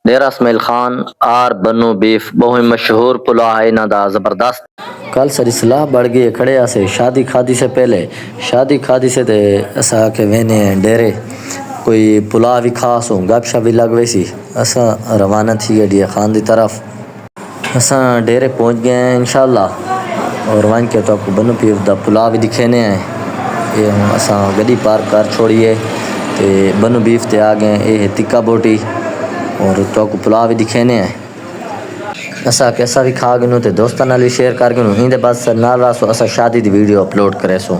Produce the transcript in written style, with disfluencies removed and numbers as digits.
डेरा Ismail Khan are बनो beef बहुत मशहूर पुलाव है इन्हां दा ज़बरदस्त। कल सारी सलाह बढ़ गई खड़े आसे शादी खादी से पहले शादी खादी से ते असा के वेने डेरे कोई पुलाव भी खास हो गपशप भी लग वैसी असा रवाना थी गए खान की तरफ। असा डेरे पहुंच गए हैं इंशाल्लाह और वन के तो आपको बनो बीफ दा पुलाव भी दिखेने हैं। ये असा गड्डी पार्क कर छोड़िए ते बनो बीफ ते आ गए। ये है टिक्का बोटी और तो आपको पुलाव भी दिखेने हैं। असा कैसा भी खा गए ते दोस्तों नाल भी शेयर कर गए इंदे बाद नाल रासो असा शादी दी वीडियो अपलोड करे सो।